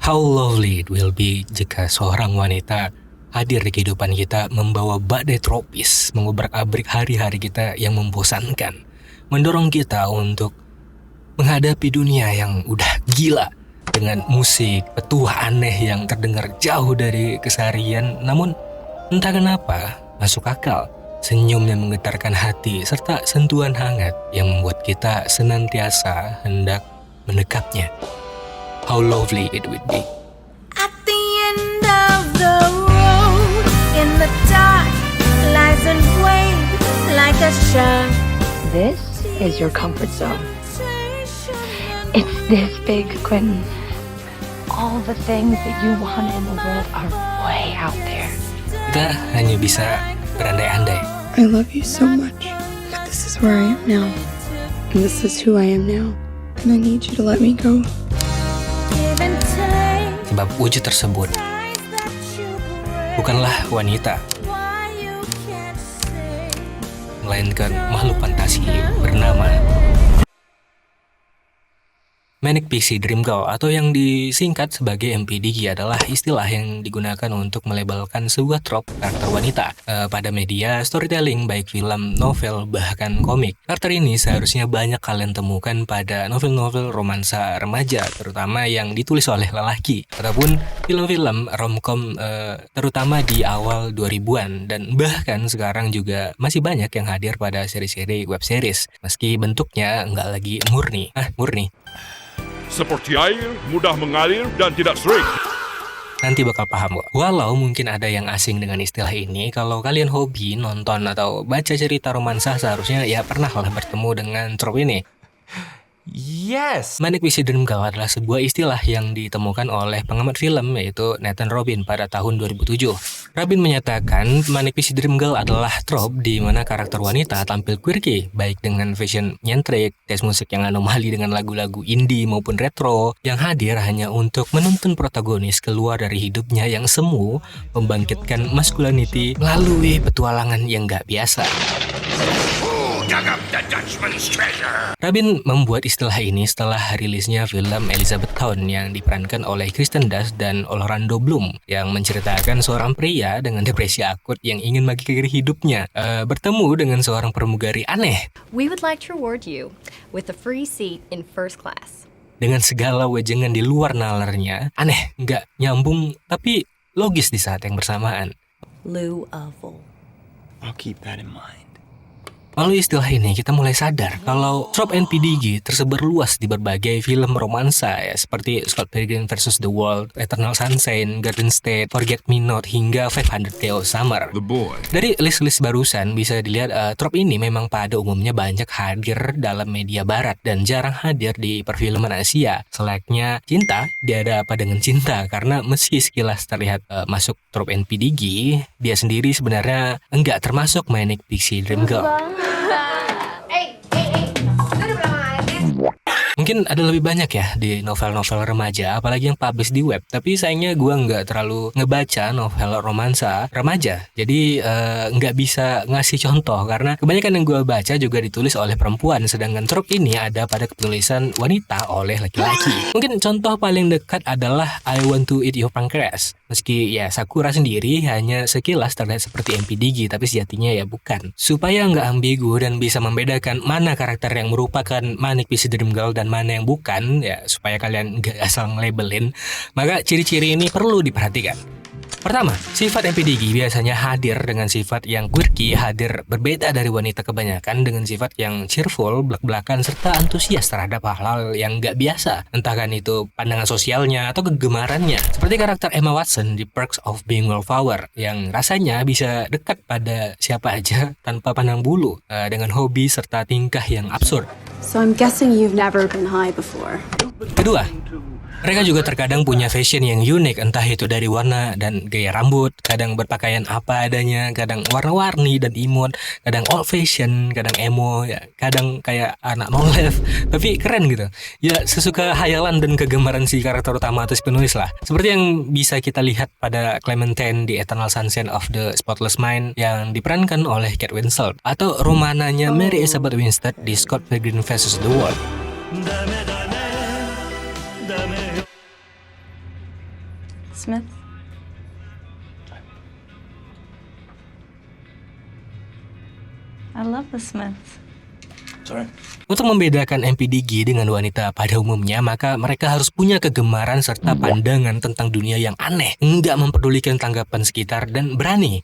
How lovely it will be jika seorang wanita hadir di kehidupan kita membawa badai tropis, mengubrak-abrik hari-hari kita yang membosankan, mendorong kita untuk menghadapi dunia yang udah gila dengan musik, petuah aneh yang terdengar jauh dari keseharian, namun entah kenapa masuk akal, senyum yang menggetarkan hati, serta sentuhan hangat yang membuat kita senantiasa hendak mendekapnya. How lovely it would be. At the end of the road, in the dark, lies and wait like a shark. This is your comfort zone. It's this big, Quentin. All the things that you want in the world are way out there. Kita hanya bisa berandai-andai. I love you so much, but this is where I am now, and this is who I am now, and I need you to let me go. Sebab wujud tersebut bukanlah wanita, melainkan makhluk fantasi bernama Manic Pixie Dream Girl, atau yang disingkat sebagai MPDG, adalah istilah yang digunakan untuk melabelkan sebuah trop karakter wanita pada media storytelling, baik film, novel, bahkan komik. Karakter ini seharusnya banyak kalian temukan pada novel-novel romansa remaja, terutama yang ditulis oleh lelaki, ataupun film-film romcom terutama di awal 2000-an, dan bahkan sekarang juga masih banyak yang hadir pada seri-seri web series, meski bentuknya nggak lagi murni. Murni. Seperti air, mudah mengalir dan tidak sering. Nanti bakal paham kok. Walau mungkin ada yang asing dengan istilah ini, kalau kalian hobi nonton atau baca cerita romansa, seharusnya ya pernah lah bertemu dengan trop ini. Yes. Manic Pixie Dream Girl adalah sebuah istilah yang ditemukan oleh pengamat film, yaitu Nathan Robin pada tahun 2007. Robin menyatakan Manic Pixie Dream Girl adalah trop di mana karakter wanita tampil quirky, baik dengan fashion nyentrik, tes musik yang anomali dengan lagu-lagu indie maupun retro, yang hadir hanya untuk menuntun protagonis keluar dari hidupnya yang semu, membangkitkan masculinity melalui petualangan yang gak biasa. Robin membuat istilah ini setelah rilisnya film Elizabethtown yang diperankan oleh Kristen Dunst dan Orlando Bloom, yang menceritakan seorang pria dengan depresi akut yang ingin mengakhiri hidupnya bertemu dengan seorang pramugari aneh. We would like to reward you with a free seat in first class. Dengan segala wejengan di luar nalarnya, aneh, nggak nyambung, tapi logis di saat yang bersamaan. Lou Avol. I'll keep that in mind. Melalui istilah ini kita mulai sadar kalau trop NPDG tersebar luas di berbagai film romansa ya, seperti Scott Pilgrim vs. The World, Eternal Sunshine, Garden State, Forget Me Not, hingga 500 Days of Summer. The Boy. Dari list-list barusan bisa dilihat trop ini memang pada umumnya banyak hadir dalam media barat dan jarang hadir di perfilman Asia. Selayaknya cinta, dia ada apa dengan cinta, karena meski sekilas terlihat masuk trop NPDG, dia sendiri sebenarnya enggak termasuk Manic Pixie Dream Girl. Mungkin ada lebih banyak ya di novel-novel remaja, apalagi yang publish di web. Tapi sayangnya gue nggak terlalu ngebaca novel romansa remaja, jadi nggak bisa ngasih contoh karena kebanyakan yang gue baca juga ditulis oleh perempuan, sedangkan trop ini ada pada penulisan wanita oleh laki-laki. Mungkin contoh paling dekat adalah I Want to Eat Your Pancreas. Meski ya Sakura sendiri hanya sekilas terlihat seperti MPDG, tapi sejatinya ya bukan. Supaya nggak ambigu dan bisa membedakan mana karakter yang merupakan Manic Pixie Dream Girl dan mana yang bukan, ya supaya kalian nggak asal nge-labelin, maka ciri-ciri ini perlu diperhatikan. Pertama, sifat MPDG biasanya hadir dengan sifat yang quirky, hadir berbeda dari wanita kebanyakan dengan sifat yang cheerful, belak-belakan, serta antusias terhadap hal-hal yang nggak biasa, entah kan itu pandangan sosialnya atau kegemarannya. Seperti karakter Emma Watson di Perks of Being Wallflower, yang rasanya bisa dekat pada siapa aja tanpa pandang bulu, dengan hobi serta tingkah yang absurd. So I'm guessing you've never been high before. Kedua, mereka juga terkadang punya fashion yang unik, entah itu dari warna dan gaya rambut, kadang berpakaian apa adanya, kadang warna-warni dan imut, kadang old fashion, kadang emo, ya kadang kayak anak no life, tapi keren gitu. Ya sesuka hayalan dan kegemaran si karakter utama atau si penulis lah. Seperti yang bisa kita lihat pada Clementine di Eternal Sunshine of the Spotless Mind yang diperankan oleh Kate Winslet, atau romananya Mary Elizabeth Winstead di Scott Pilgrim vs. The World. Smith? I love the Smiths. Sorry. Untuk membedakan MPDG dengan wanita pada umumnya, maka mereka harus punya kegemaran serta pandangan tentang dunia yang aneh, nggak mempedulikan tanggapan sekitar, dan berani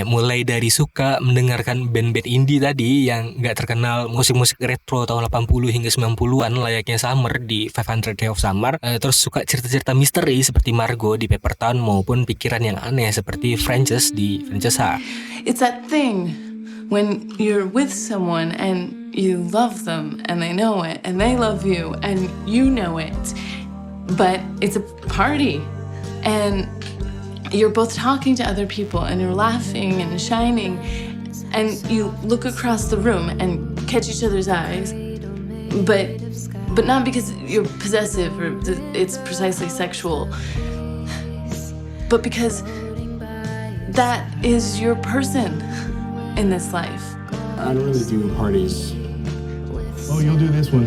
mulai dari suka mendengarkan band-band indie tadi yang nggak terkenal, musik-musik retro tahun 80 hingga 90-an layaknya Summer di 500 Days of Summer, terus suka cerita-cerita misteri seperti Margot di Paper Town, maupun pikiran yang aneh seperti Frances di Francesca. It's that thing when you're with someone and you love them and they know it and they love you and you know it, but it's a party and you're both talking to other people and you're laughing and shining and you look across the room and catch each other's eyes, but not because you're possessive or it's precisely sexual, but because that is your person in this life. I don't really do parties. Oh, you'll do this one.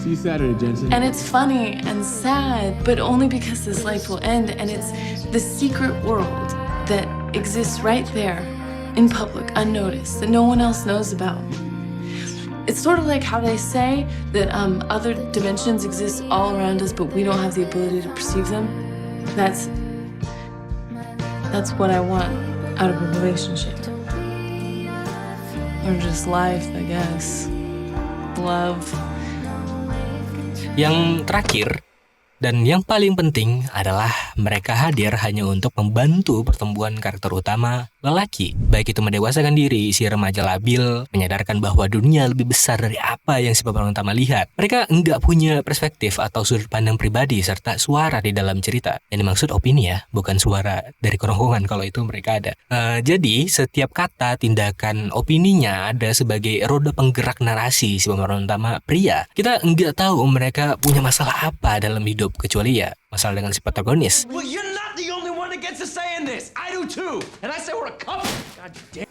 See you Saturday, Jensen. And it's funny and sad, but only because this life will end, and it's the secret world that exists right there in public, unnoticed, that no one else knows about. It's sort of like how they say that other dimensions exist all around us, but we don't have the ability to perceive them. That's what I want out of a relationship. Or just life, I guess. Love. Yang terakhir dan yang paling penting adalah mereka hadir hanya untuk membantu pertumbuhan karakter utama lelaki. Baik itu mendewasakan diri si remaja labil, menyadarkan bahwa dunia lebih besar dari apa yang si pemeran utama lihat. Mereka nggak punya perspektif atau sudut pandang pribadi serta suara di dalam cerita. Yang dimaksud opini ya, bukan suara dari kerongkongan kalau itu mereka ada. Jadi setiap kata, tindakan, opininya ada sebagai roda penggerak narasi si pemeran utama pria. Kita nggak tahu mereka punya masalah apa dalam hidup, kecuali ya masalah dengan si protagonis. Well, you're not the only one that gets a say in this. I do too. And I say we're a couple. God damn.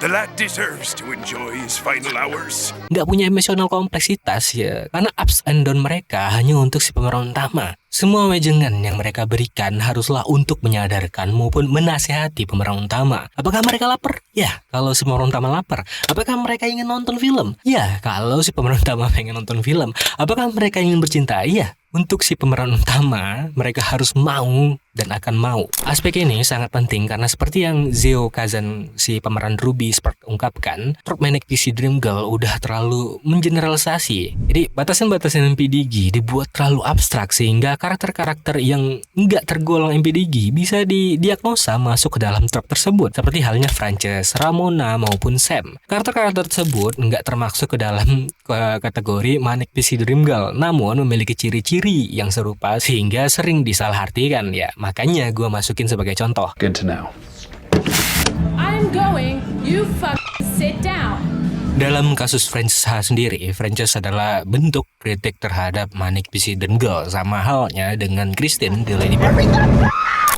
The lad deserves to enjoy his final hours. Nggak punya emosional kompleksitas ya, karena ups and down mereka hanya untuk si pemeran utama. Semua wejangan yang mereka berikan haruslah untuk menyadarkan maupun menasehati pemeran utama. Apakah mereka lapar? Ya, kalau si pemeran utama lapar. Apakah mereka ingin nonton film? Ya, kalau si pemeran utama pengen nonton film. Apakah mereka ingin bercinta? Iya. Untuk si pemeran utama, mereka harus mau dan akan mau. Aspek ini sangat penting karena seperti yang Zeo Kazan, si pemeran Ruby, ungkapkan, Trop Manic Pixie Dream Girl udah terlalu mengeneralisasi. Jadi batasan-batasan MPDG dibuat terlalu abstrak sehingga karakter-karakter yang nggak tergolong MPDG bisa didiagnosa masuk ke dalam trop tersebut. Seperti halnya Frances, Ramona, maupun Sam. Karakter-karakter tersebut nggak termasuk ke dalam kategori Manic Pixie Dream Girl, namun memiliki ciri-ciri yang serupa sehingga sering disalahartikan ya. Makanya gue masukin sebagai contoh. Good to know. I'm going. You sit down. Dalam kasus Frances sendiri, Frances adalah bentuk kritik terhadap Manic Pixie Dream Girl, sama halnya dengan Kristen di Lady Bird.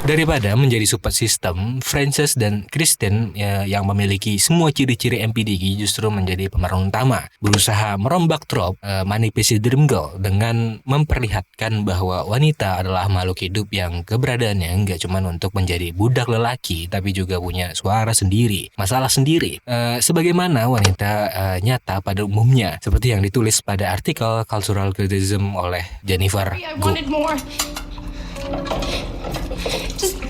Daripada menjadi support system, Frances dan Kristen yang memiliki semua ciri-ciri MPDG justru menjadi pemeran utama, berusaha merombak trop Manic Pixie Dream Girl dengan memperlihatkan bahwa wanita adalah makhluk hidup yang keberadaannya nggak cuma untuk menjadi budak lelaki, tapi juga punya suara sendiri, masalah sendiri, sebagaimana wanita nyata pada umumnya, seperti yang ditulis pada artikel Cultural Criticism oleh Jennifer Go. Just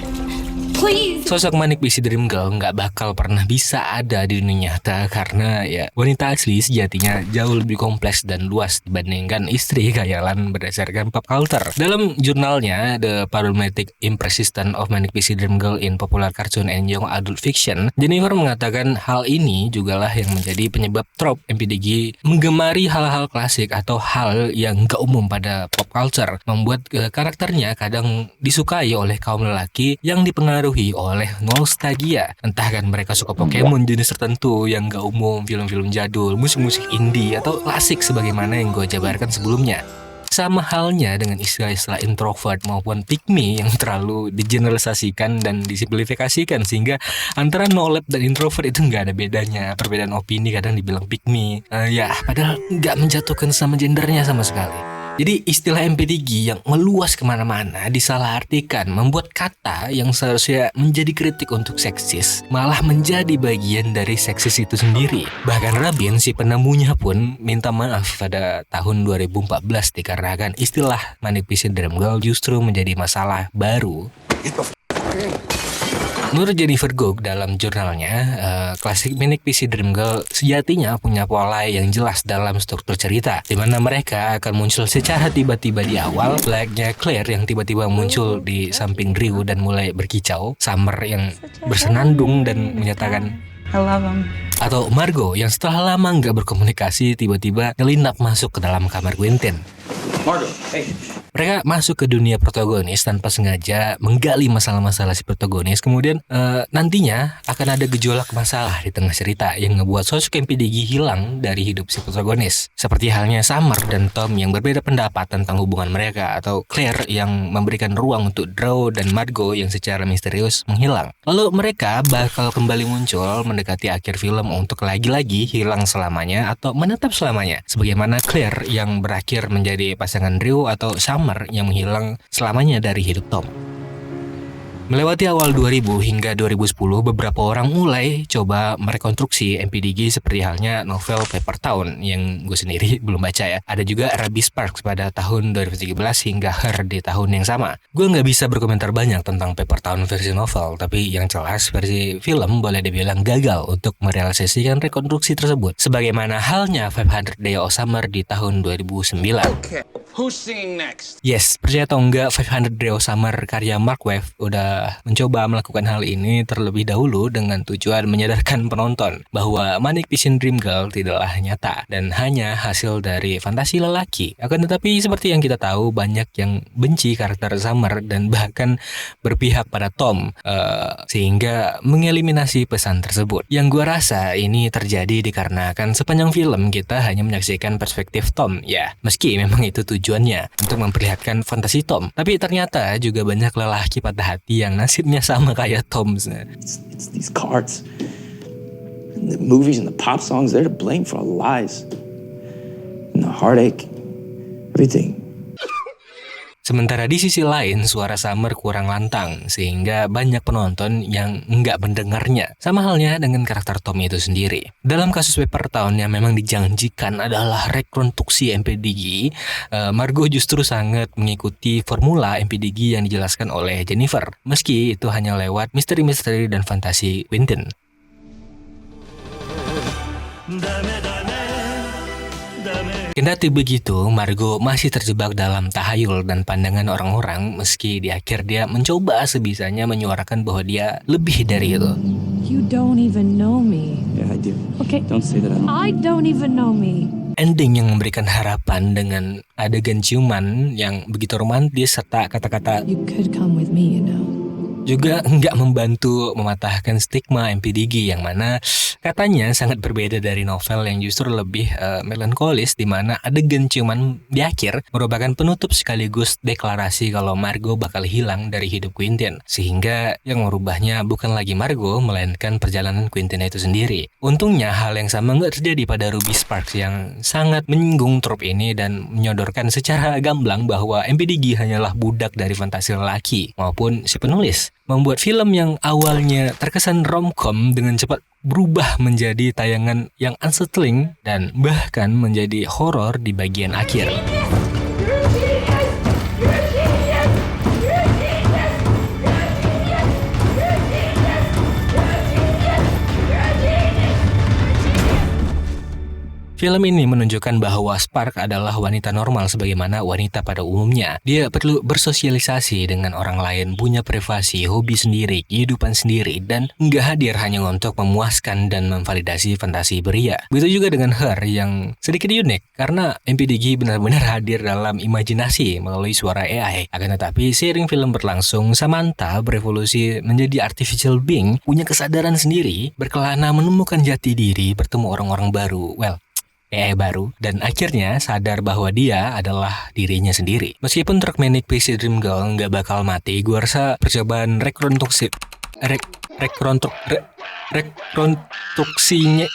please. Sosok Manic Pixie Dream Girl nggak bakal pernah bisa ada di dunia nyata karena ya wanita asli sejatinya jauh lebih kompleks dan luas dibandingkan istri khayalan berdasarkan pop culture. Dalam jurnalnya The Problematic Impersistence of Manic Pixie Dream Girl in Popular Cartoon and Young Adult Fiction, Jennifer mengatakan hal ini jugalah yang menjadi penyebab trop MPDG menggemari hal-hal klasik atau hal yang nggak umum pada pop culture, membuat karakternya kadang disukai oleh kaum lelaki yang dipengaruhi oleh nostalgia. Entah kan mereka suka Pokemon jenis tertentu yang gak umum, film-film jadul, musik-musik indie, atau klasik sebagaimana yang gue jabarkan sebelumnya. Sama halnya dengan istilah-istilah introvert maupun pick me yang terlalu digeneralisasikan dan disimplifikasikan sehingga antara no lab dan introvert itu nggak ada bedanya. Perbedaan opini kadang dibilang pick me, ya padahal nggak menjatuhkan sama gendernya sama sekali. Jadi istilah MP3 yang meluas kemana-mana disalahartikan, membuat kata yang seharusnya menjadi kritik untuk seksis malah menjadi bagian dari seksis itu sendiri. Bahkan Rabin, si penemunya pun minta maaf pada tahun 2014 dikarenakan istilah Manic Pixie Dream Girl justru menjadi masalah baru. Menurut Jennifer Gough dalam jurnalnya, klasik Manic Pixie Dream Girl sejatinya punya pola yang jelas dalam struktur cerita, di mana mereka akan muncul secara tiba-tiba di awal, layaknya Claire yang tiba-tiba muncul di samping Drew dan mulai berkicau, Summer yang bersenandung dan menyatakan I love him. atau Margot yang setelah lama nggak berkomunikasi tiba-tiba nyelinap masuk ke dalam kamar Quentin. Margot, hey. Mereka masuk ke dunia protagonis tanpa sengaja menggali masalah-masalah si protagonis. Kemudian nantinya akan ada gejolak masalah di tengah cerita yang ngebuat sosok MP3 hilang dari hidup si protagonis. Seperti halnya Summer dan Tom yang berbeda pendapat tentang hubungan mereka, atau Claire yang memberikan ruang untuk Drew dan Margot yang secara misterius menghilang. Lalu mereka bakal kembali muncul mendekati akhir film untuk lagi-lagi hilang selamanya atau menetap selamanya. Sebagaimana Claire yang berakhir menjadi pasangan Drew atau Summer yang menghilang selamanya dari hidup Tom. Melewati awal 2000 hingga 2010, beberapa orang mulai coba merekonstruksi MP3 seperti halnya novel Paper Town yang gue sendiri belum baca ya. Ada juga Ruby Sparks pada tahun 2013 hingga Her di tahun yang sama. Gue nggak bisa berkomentar banyak tentang Paper Town versi novel, tapi yang jelas versi film boleh dibilang gagal untuk merealisasikan rekonstruksi tersebut. Sebagaimana halnya 500 Days of Summer di tahun 2009. Okay, who's singing next? Yes, percaya atau enggak, 500 Days of Summer karya Mark Webb udah mencoba melakukan hal ini terlebih dahulu dengan tujuan menyadarkan penonton bahwa Manic Pixie Dream Girl tidaklah nyata dan hanya hasil dari fantasi lelaki. Akan tetapi seperti yang kita tahu, banyak yang benci karakter Summer dan bahkan berpihak pada Tom, sehingga mengeliminasi pesan tersebut. Yang gua rasa ini terjadi dikarenakan sepanjang film kita hanya menyaksikan perspektif Tom. Ya, meski memang itu tujuannya untuk memperlihatkan fantasi Tom, tapi ternyata juga banyak lelaki patah hati yang nasibnya sama kayak Tom. It's these cards. And the movies and the pop songs, they're to blame for all the lies. And the heartache. Everything. Sementara di sisi lain, suara Summer kurang lantang, sehingga banyak penonton yang nggak mendengarnya. Sama halnya dengan karakter Tom itu sendiri. Dalam kasus Paper Town yang memang dijanjikan adalah rekonstruksi MP3, Margot justru sangat mengikuti formula MP3 yang dijelaskan oleh Jennifer, meski itu hanya lewat misteri-misteri dan fantasi Quentin. Kendati begitu, Margot masih terjebak dalam tahayul dan pandangan orang-orang, meski di akhir dia mencoba sebisanya menyuarakan bahwa dia lebih dari itu. You don't even know me. Yeah, I do. Okay. Don't say that I don't even know me. Ending yang memberikan harapan dengan adegan ciuman yang begitu romantis serta kata-kata You could come with me, you know. juga nggak membantu mematahkan stigma MP3 yang mana katanya sangat berbeda dari novel yang justru lebih melankolis, di mana adegan ciuman di akhir merupakan penutup sekaligus deklarasi kalau Margot bakal hilang dari hidup Quentin, sehingga yang merubahnya bukan lagi Margot melainkan perjalanan Quentin itu sendiri. Untungnya hal yang sama nggak terjadi pada Ruby Sparks yang sangat menyinggung trop ini dan menyodorkan secara gamblang bahwa MP3 hanyalah budak dari fantasi lelaki maupun si penulis, membuat film yang awalnya terkesan romcom dengan cepat berubah menjadi tayangan yang unsettling dan bahkan menjadi horor di bagian akhir. Film ini menunjukkan bahwa Spark adalah wanita normal sebagaimana wanita pada umumnya. Dia perlu bersosialisasi dengan orang lain, punya privasi, hobi sendiri, kehidupan sendiri, dan nggak hadir hanya untuk memuaskan dan memvalidasi fantasi pria. Begitu juga dengan Her yang sedikit unik, karena MP3 benar-benar hadir dalam imajinasi melalui suara AI. Akan tetapi seiring film berlangsung, Samantha berevolusi menjadi artificial being, punya kesadaran sendiri, berkelana menemukan jati diri, bertemu orang-orang baru. AI baru, dan akhirnya sadar bahwa dia adalah dirinya sendiri. Meskipun truk Manic Pixie Dream Girl nggak bakal mati, gue rasa percobaan rekonstruksinya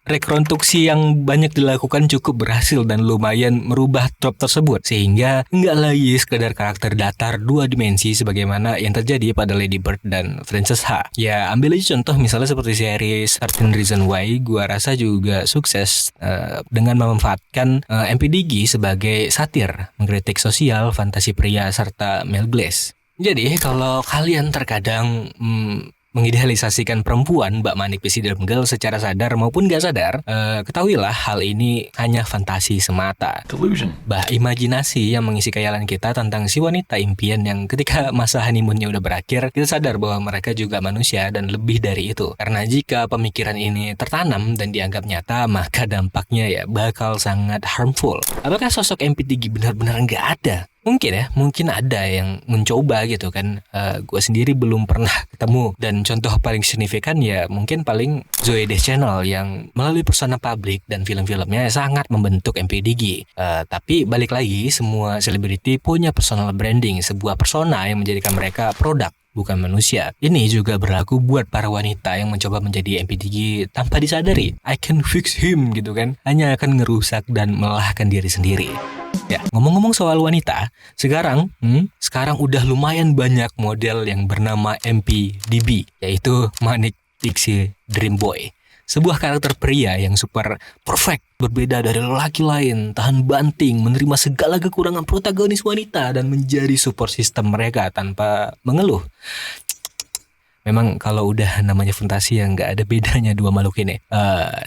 rekonstruksi yang banyak dilakukan cukup berhasil dan lumayan merubah trop tersebut, sehingga nggak lagi sekedar karakter datar 2 dimensi sebagaimana yang terjadi pada Lady Bird dan Frances Ha. Ya ambil aja contoh misalnya seperti series 13 Reasons Why, gua rasa juga sukses dengan memanfaatkan MPDG sebagai satir, mengkritik sosial, fantasi pria, serta male gaze. Jadi kalau kalian terkadang mengidealisasikan perempuan bak manik PC Dream Girl secara sadar maupun gak sadar, ketahuilah hal ini hanya fantasi semata. Delusion. Bah imajinasi yang mengisi khayalan kita tentang si wanita impian yang ketika masa honeymoonnya udah berakhir, kita sadar bahwa mereka juga manusia dan lebih dari itu. Karena jika pemikiran ini tertanam dan dianggap nyata, maka dampaknya ya bakal sangat harmful. Apakah sosok MP3 benar-benar nggak ada? Mungkin ada yang mencoba gitu kan. Gue sendiri belum pernah ketemu, dan contoh paling signifikan ya mungkin paling Zoe Deschanel yang melalui persona publik dan film-filmnya sangat membentuk MPDG. Tapi balik lagi, semua selebriti punya personal branding, sebuah persona yang menjadikan mereka produk, bukan manusia. Ini juga berlaku buat para wanita yang mencoba menjadi MPDG tanpa disadari. I can fix him gitu kan, hanya akan ngerusak dan melelahkan diri sendiri. Ya, ngomong-ngomong soal wanita, sekarang udah lumayan banyak model yang bernama MPDB, yaitu Manic Pixie Dream Boy. Sebuah karakter pria yang super perfect, berbeda dari lelaki lain, tahan banting, menerima segala kekurangan protagonis wanita, dan menjadi support system mereka tanpa mengeluh. Memang kalau udah namanya fantasi yang gak ada bedanya dua makhluk ini.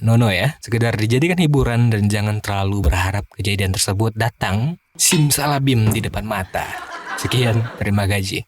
No ya, sekedar dijadikan hiburan dan jangan terlalu berharap kejadian tersebut datang simsalabim di depan mata. Sekian, terima kasih.